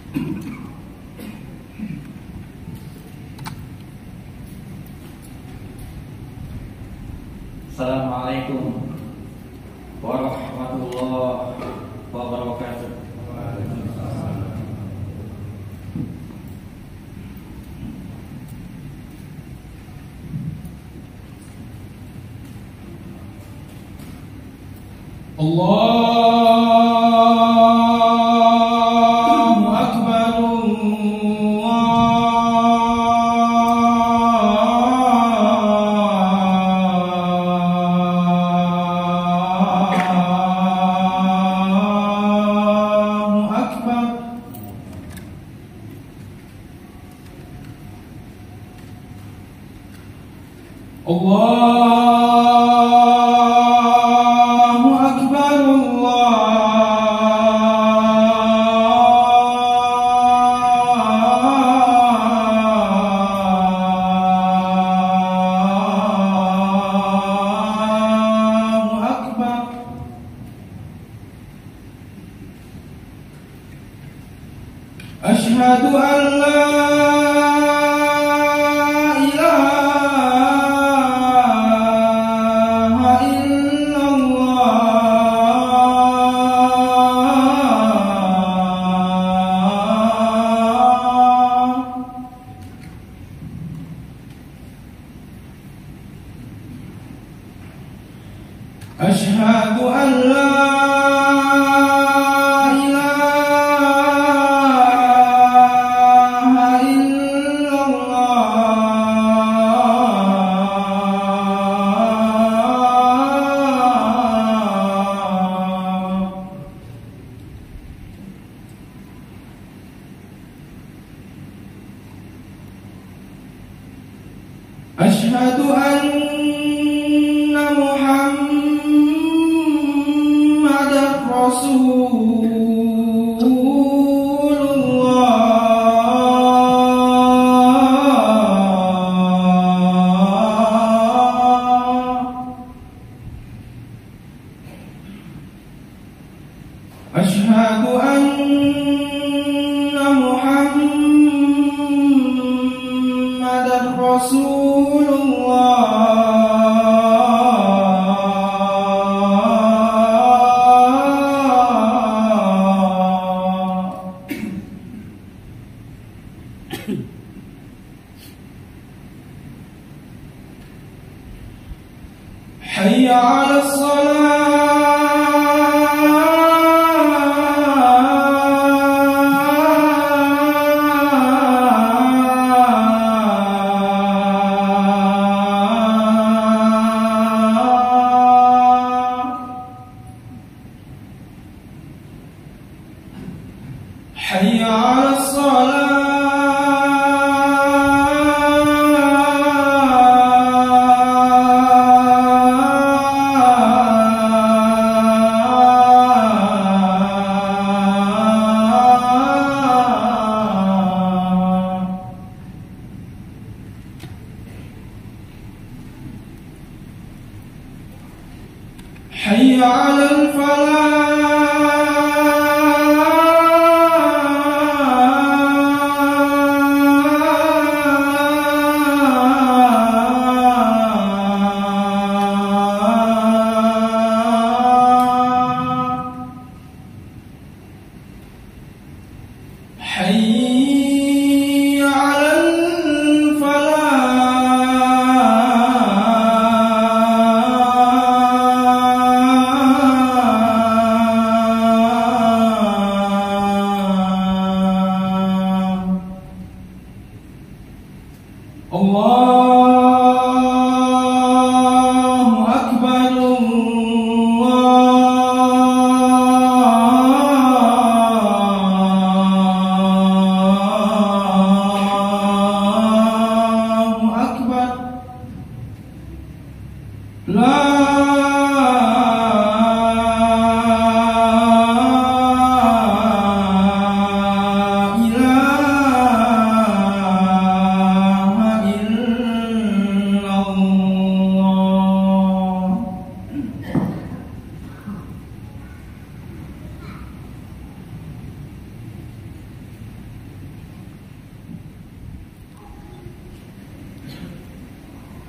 Assalamualaikum warahmatullahi wabarakatuh. Allahu Akbar, Allahu Akbar. Allahu Akbar, Allahu Akbar. Asyhadu an la أشهد أن لا إله إلا الله. أشهد أن محمد رسول الله. أشهد أن محمد رسول حي على حي على حي على حي على الله أكبر، الله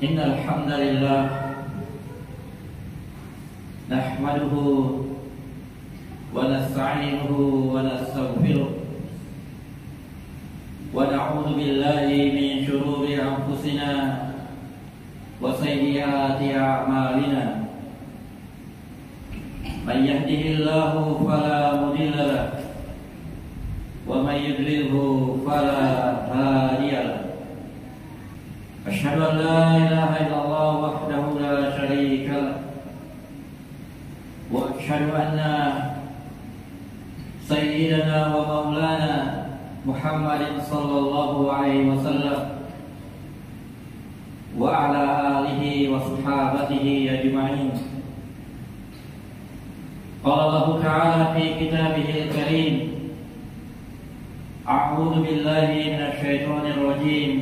Innal hamdalillah nahmaduhu wa nasta'inuhu wa nastaghfiruh wa na'udzu billahi min shururi anfusina wa sayyiati a'malina. Man yahdihillahu fala mudilla lahu wa man yudlilhu fala hadiya lahu. Asyhadu an la ilaha illallah wahdahu la syarika lahu wa asyhadu anna sayyidana wa maulana Muhammadin sallallahu alaihi wasallam wa ala alihi wa sahabatihi ajma'in. Qala Allah Ta'ala fi kitabihil karim, a'udzu billahi minasy syaithanir rajim.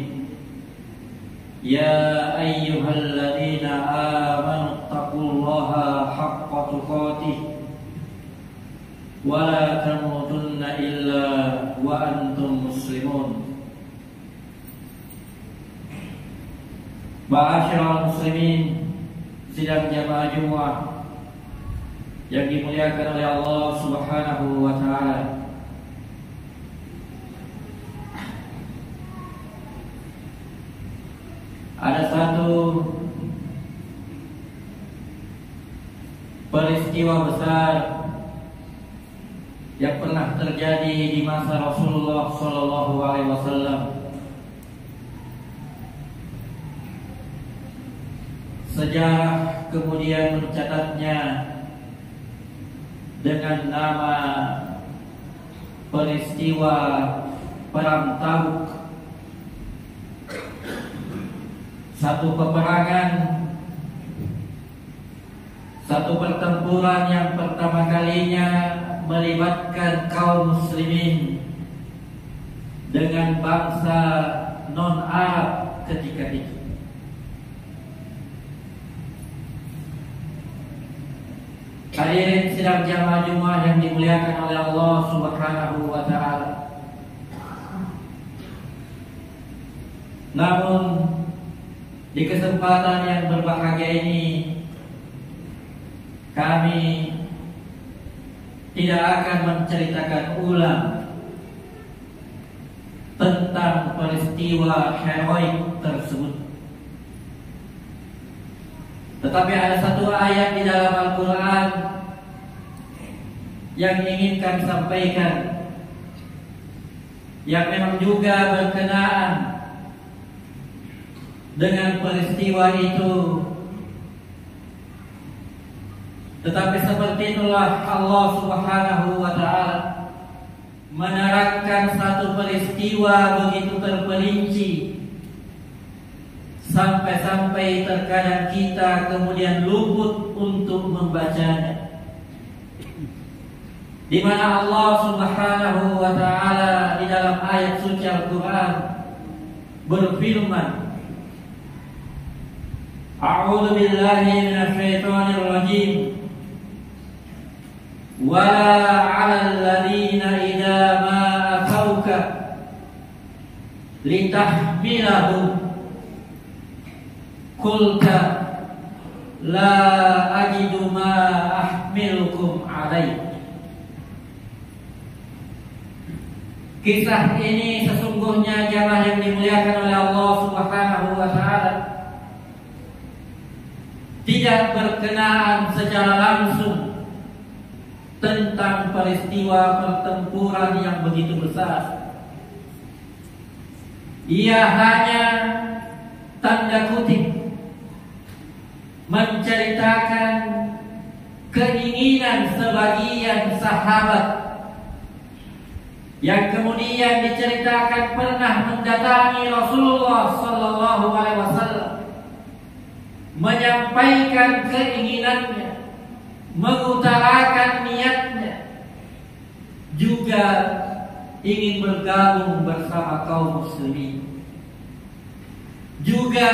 Ya ayyuhalladzina amanu taqullaha haqqa tuqatih wa la tamutunna illa wa antum muslimun. Ma'asyiral muslimin, sidang jamaah Jumat yang dimuliakan oleh Allah Subhanahu wa taala. Ada satu peristiwa besar yang pernah terjadi di masa Rasulullah Sallallahu Alaihi Wasallam. Sejarah kemudian mencatatnya dengan nama peristiwa Perang Tabuk. Satu peperangan, satu pertempuran yang pertama kalinya melibatkan kaum muslimin dengan bangsa non-Arab ketika itu. Hadirin sidang jamaah Jumat yang dimuliakan oleh Allah Subhanahu wa taala. Namun di kesempatan yang berbahagia ini kami tidak akan menceritakan ulang tentang peristiwa heroik tersebut. Tetapi ada satu ayat di dalam Al-Quran yang ingin kami sampaikan, yang memang juga berkenaan dengan peristiwa itu. Tetapi seperti itulah Allah Subhanahu wa taala menerangkan satu peristiwa begitu terperinci, sampai-sampai terkadang kita kemudian luput untuk membacanya. Di mana Allah Subhanahu wa taala di dalam ayat suci Al-Quran berfirman, A'udzu billahi minasy syaithanir rajim. Wala 'alal ladzina idza ma atauka litahmilahum qulta la ajidu ma ahmilukum 'alaihi. Kisah ini sesungguhnya jamaah yang dimuliakan oleh Allah Subhanahu wa taala tidak berkenaan secara langsung tentang peristiwa pertempuran yang begitu besar. Ia hanya tanda kutip menceritakan keinginan sebagian sahabat yang kemudian diceritakan pernah mendatangi Rasulullah Sallallahu Alaihi Wasallam, menyampaikan keinginannya, mengutarakan niatnya, juga ingin bergabung bersama kaum muslimin, juga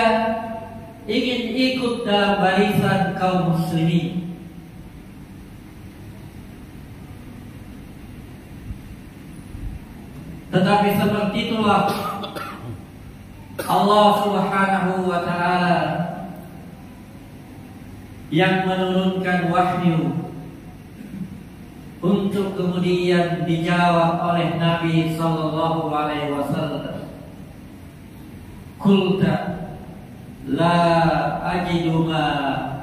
ingin ikut dalam barisan kaum muslimin. Tetapi seperti itulah Allah Subhanahu wa ta'ala yang menurunkan wahyu untuk kemudian dijawab oleh Nabi sallallahu alaihi wasallam. Qulta la ajidu ma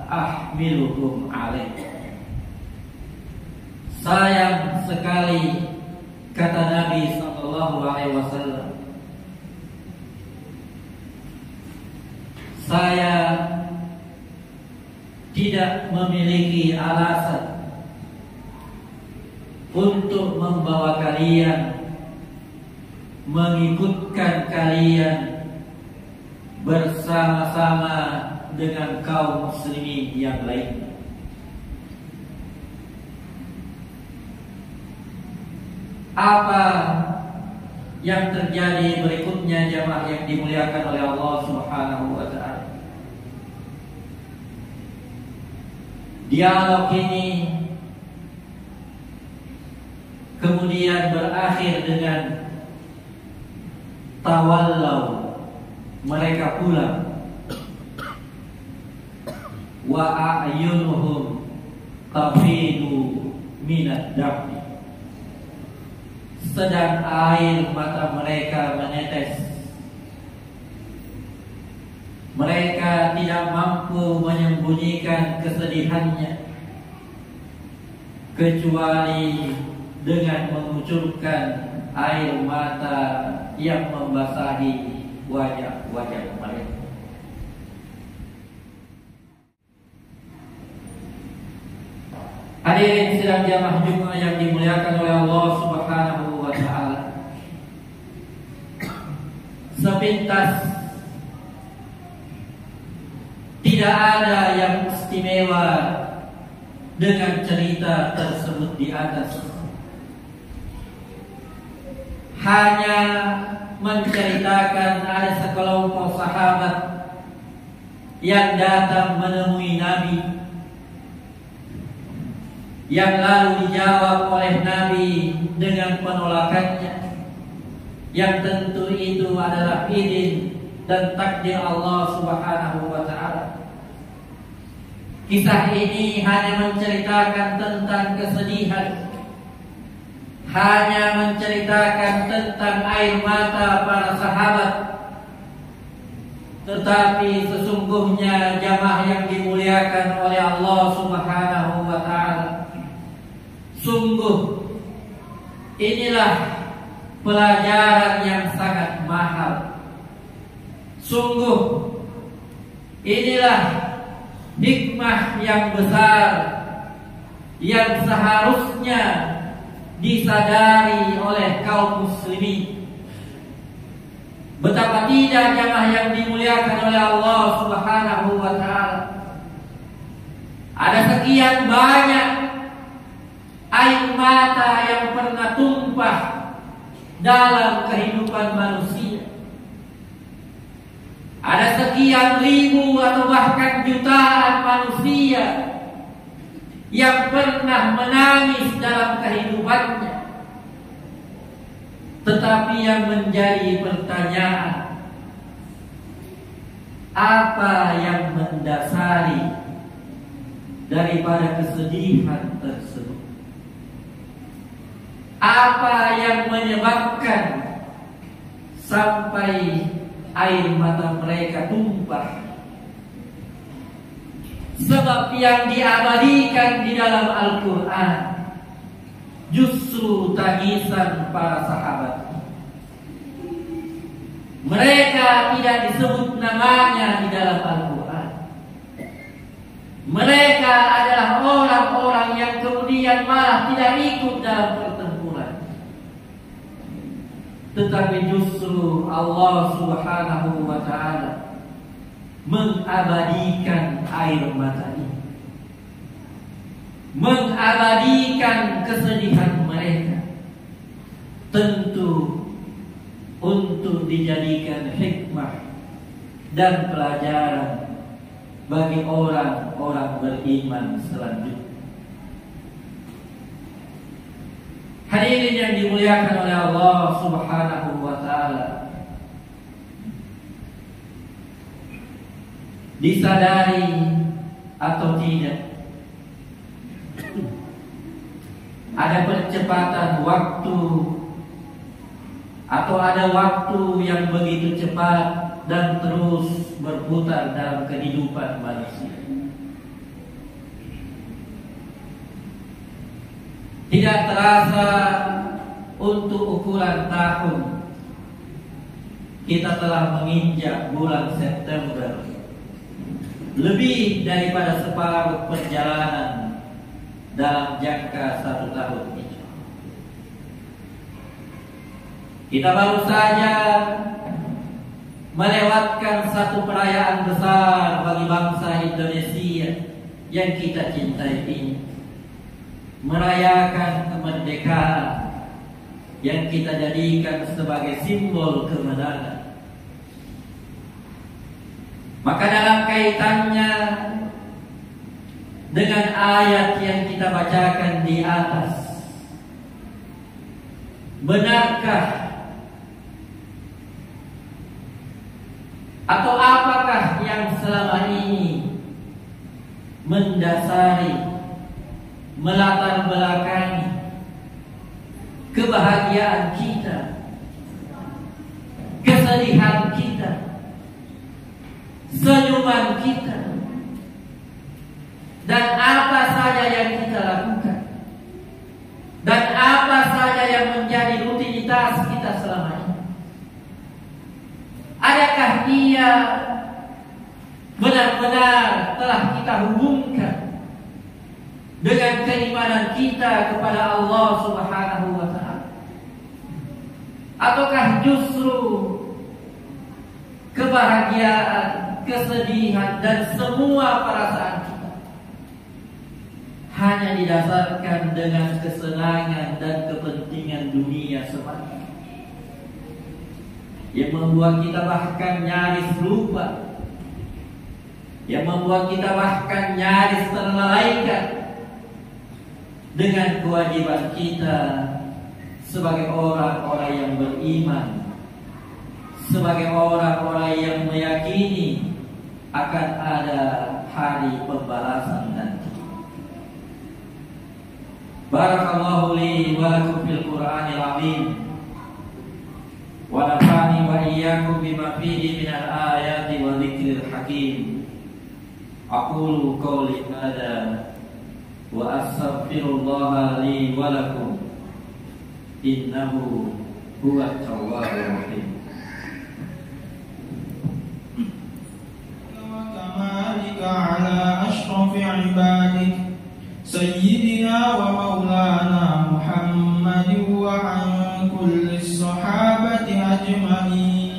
ahmilukum alaih. Sayang sekali, kata Nabi sallallahu alaihi wasallam, saya tidak memiliki alasan untuk membawa kalian, mengikutkan kalian bersama-sama dengan kaum muslimin yang lain. Apa yang terjadi berikutnya, jamaah yang dimuliakan oleh Allah Subhanahu wa ta'ala? Dialog ini kemudian berakhir dengan tawallau, mereka pulang. Wa a'yunuhum tafidu minad dam'i, sedang air mata mereka menetes. Mereka tidak mampu menyembunyikan kesedihannya kecuali dengan mengucurkan air mata yang membasahi wajah-wajah mereka. Hadirin sidang jamaah Jumat yang dimuliakan oleh Allah Subhanahu wa ta'ala, sepintas tidak ada yang istimewa dengan cerita tersebut di atas. Hanya menceritakan ada sekelompok sahabat yang datang menemui Nabi, yang lalu dijawab oleh Nabi dengan penolakannya, yang tentu itu adalah izin dan takdir Allah Subhanahu wa ta'ala. Kisah ini hanya menceritakan tentang kesedihan, hanya menceritakan tentang air mata para sahabat. Tetapi sesungguhnya jamaah yang dimuliakan oleh Allah Subhanahu wa ta'ala, sungguh inilah pelajaran yang sangat mahal. Sungguh inilah hikmah yang besar yang seharusnya disadari oleh kaum muslimin. Betapa tidak jamaah yang dimuliakan oleh Allah Subhanahu wa ta'ala, ada sekian banyak air mata yang pernah tumpah dalam kehidupan manusia. Ada sekian ribu atau bahkan jutaan manusia yang pernah menangis dalam kehidupannya. Tetapi yang menjadi pertanyaan, apa yang mendasari daripada kesedihan tersebut? Apa yang menyebabkan sampai air mata mereka tumpah? Sebab yang diabadikan di dalam Al-Quran justru tangisan para sahabat. Mereka tidak disebut namanya di dalam Al-Quran. Mereka adalah orang-orang yang kemudian malah tidak ikut dalam pertempuran. Tetapi justru Allah Subhanahu wa ta'ala mengabadikan air mata ini, mengabadikan kesedihan mereka, tentu untuk dijadikan hikmah dan pelajaran bagi orang-orang beriman selanjutnya. Hadirin yang dimuliakan oleh Allah Subhanahu wa ta'ala, disadari atau tidak, ada percepatan waktu atau ada waktu yang begitu cepat dan terus berputar dalam kehidupan manusia. Tidak terasa untuk ukuran tahun, kita telah menginjak bulan September, lebih daripada separuh perjalanan dalam jangka 1 tahun ini. Kita baru saja melewatkan satu perayaan besar bagi bangsa Indonesia yang kita cintai ini, merayakan kemerdekaan yang kita jadikan sebagai simbol kemenangan. Maka dalam kaitannya dengan ayat yang kita bacakan di atas, benarkah atau apakah yang selama ini mendasari, melatar belakangi kebahagiaan kita, kesedihan kita, senyuman kita, dan apa saja yang kita lakukan, dan apa saja yang menjadi rutinitas kita selama ini? Adakah dia benar-benar telah kita hubungkan dengan keimanan kita kepada Allah Subhanahu wa Ta'ala? Ataukah justru kebahagiaan, kesedihan, dan semua perasaan kita hanya didasarkan dengan kesenangan dan kepentingan dunia semata, yang membuat kita bahkan nyaris lupa, yang membuat kita bahkan nyaris terlalaikan dengan kewajiban kita sebagai orang-orang yang beriman, sebagai orang-orang yang meyakini akan ada hari pembalasan nanti. Barakallahu li wa lakum fil Qur'anil azim, wa nafa'ani wa iyyakum bima fihi minal ayati wa dzikril hakim. Aqulu qawli hadza wa astaghfirullaha li wa lakum, innahu huwat tawwabur rahim. Wa kamalika ala asyrafil ibadik sayyidina wa maulana Muhammadin wa an kulli sahabati ajma'in.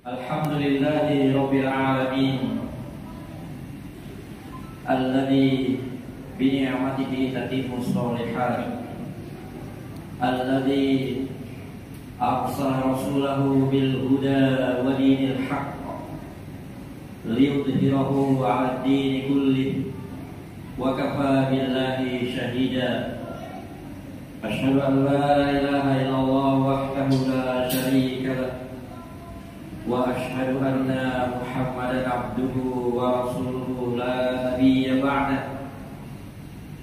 Alhamdulillahi rabbil alamin, alladzi bi ni'matihi tatimmu sholihat, alladzi arsala rasulahu bil huda wa dinil haqq liyudhhirahu 'ala ad-din kullih wa kafaa billahi shahida. Asyhadu an la ilaha illallah wahdahu la syarika lah, wa asyhadu anna Muhammadan abduhu wa rasuluhu la nabiyya ba'dah.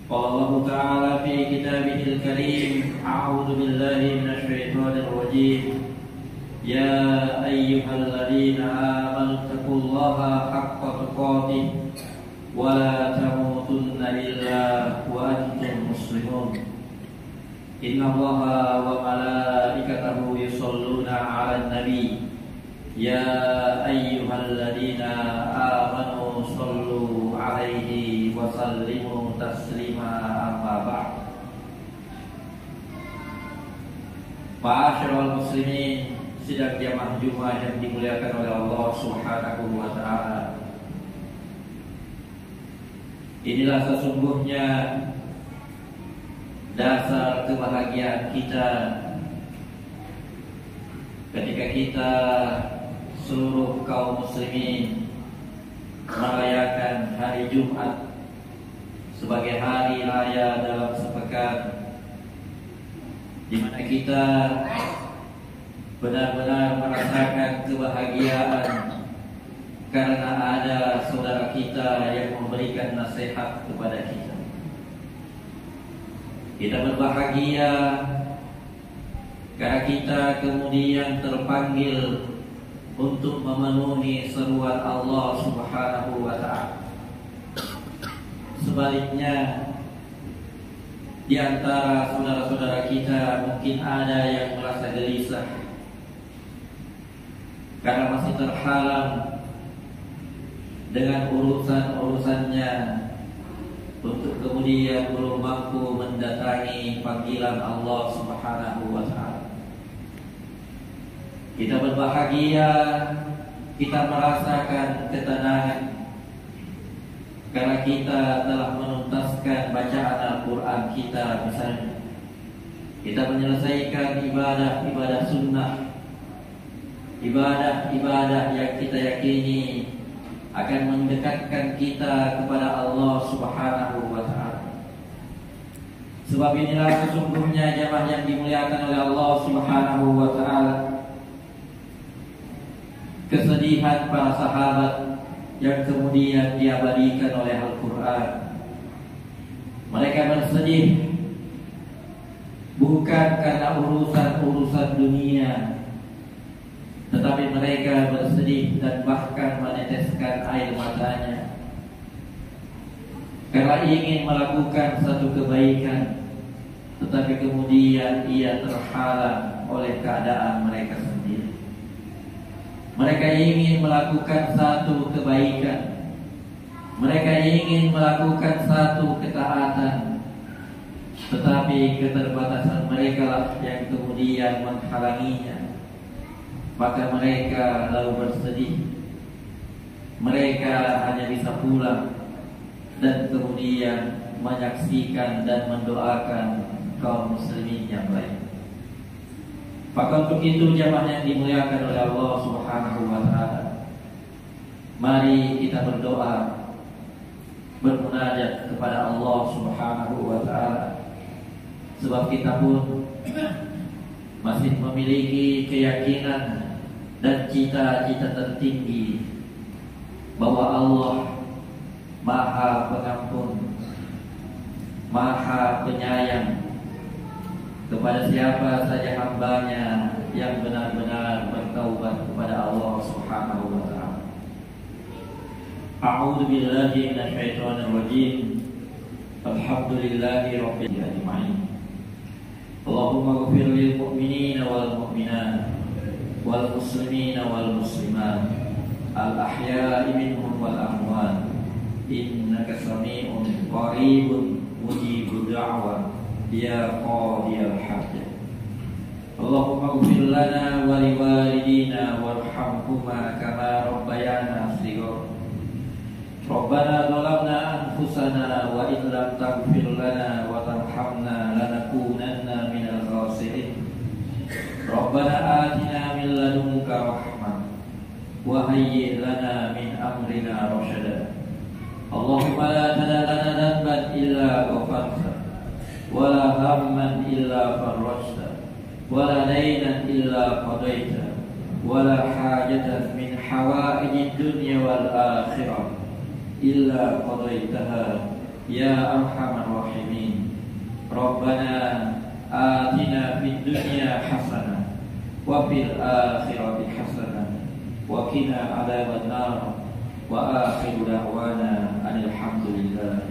Qala Allah Ta'ala fi kitabihil karim, a'udzu billahi minasy syaithanir rajim. Ya ayyuhalladzina amanu taqullaha haqqa tuqatih wa la tamutunna illa wa antum muslimun. Innallaha wa malaikatahu yusholluna 'alan nabi. Ya ayyuhalladzina amanu shallu 'alaihi wa sallimu taslima, amma ba'd. Ma'asyiral muslimin, sidang jamaah Jumat yang dimuliakan oleh Allah Subhanahu wa Ta'ala. Inilah sesungguhnya dasar kebahagiaan kita ketika kita seluruh kaum muslimin merayakan hari Jumat sebagai hari raya dalam sepekan, di mana kita benar-benar merasakan kebahagiaan karena ada saudara kita yang memberikan nasihat kepada kita. Kita berbahagia karena kita kemudian terpanggil untuk memenuhi seruan Allah Subhanahu wa Ta'ala. Sebaliknya, di antara saudara-saudara kita mungkin ada yang merasa gelisah karena masih terhalang dengan urusan-urusannya untuk kemudian belum mampu mendatangi panggilan Allah Subhanahu wa Ta'ala. Kita berbahagia, kita merasakan ketenangan karena kita telah menuntaskan bacaan Al-Quran kita misalnya. Kita menyelesaikan ibadah-ibadah sunnah, ibadah-ibadah yang kita yakini akan mendekatkan kita kepada Allah Subhanahu wa Ta'ala. Sebab inilah sesungguhnya jamaah yang dimuliakan oleh Allah Subhanahu wa Ta'ala, kesedihan para sahabat yang kemudian diabadikan oleh Al-Quran. Mereka bersedih bukan karena urusan-urusan dunia, tetapi mereka bersedih dan bahkan meneteskan air matanya karena ingin melakukan satu kebaikan, tetapi kemudian ia terhalang oleh keadaan mereka sendiri. Mereka ingin melakukan satu kebaikan, mereka ingin melakukan satu ketaatan, tetapi keterbatasan mereka lah yang kemudian menghalanginya. Maka mereka lalu bersedih. Mereka hanya bisa pulang dan kemudian menyaksikan dan mendoakan kaum muslimin yang lain. Maka untuk itu jamaah yang dimuliakan oleh Allah Subhanahu wa Ta'ala, mari kita berdoa, bermunajat kepada Allah Subhanahu wa Ta'ala. Sebab kita pun masih memiliki keyakinan dan cita-cita tertinggi bahwa Allah Maha Pengampun, Maha Penyayang kepada siapa saja hambanya yang benar-benar bertaubat kepada Allah Subhanahu wa Ta'ala. A'udzu billahi minasyaitonir rajim. Alhamdulillahi rabbil alamin. Allahumma ighfir lil mu'minina wal mu'minat wal muslimina wal muslimat al ahya'i minhum wal amwat innaka sami'un qaribun mujibud da'wah ya qadiyal hajat. Allahumma ighfir lana wa liwalidina warhamhuma kama rabbayana shighara. Rabbana zalamna anfusana wa in lam taghfir lana wa tarhamna lanakunanna minal khasirin. Rabbana atina min ladunka rahmah wa hayyi' lana min amrina rashada. Allahumma la tada' lana dhanban illa ghafarta wa la hamman illa farajta wa la daynan illa qadaita wa la hajatan min hawaijid dunya wal akhirah illa qadaitaha ya arhamar rahimin. Rabbana atina fid dunya hasanah wa fil akhirati hasanah wa qina adzaban nar wa akhiru da'wana alhamdulillah.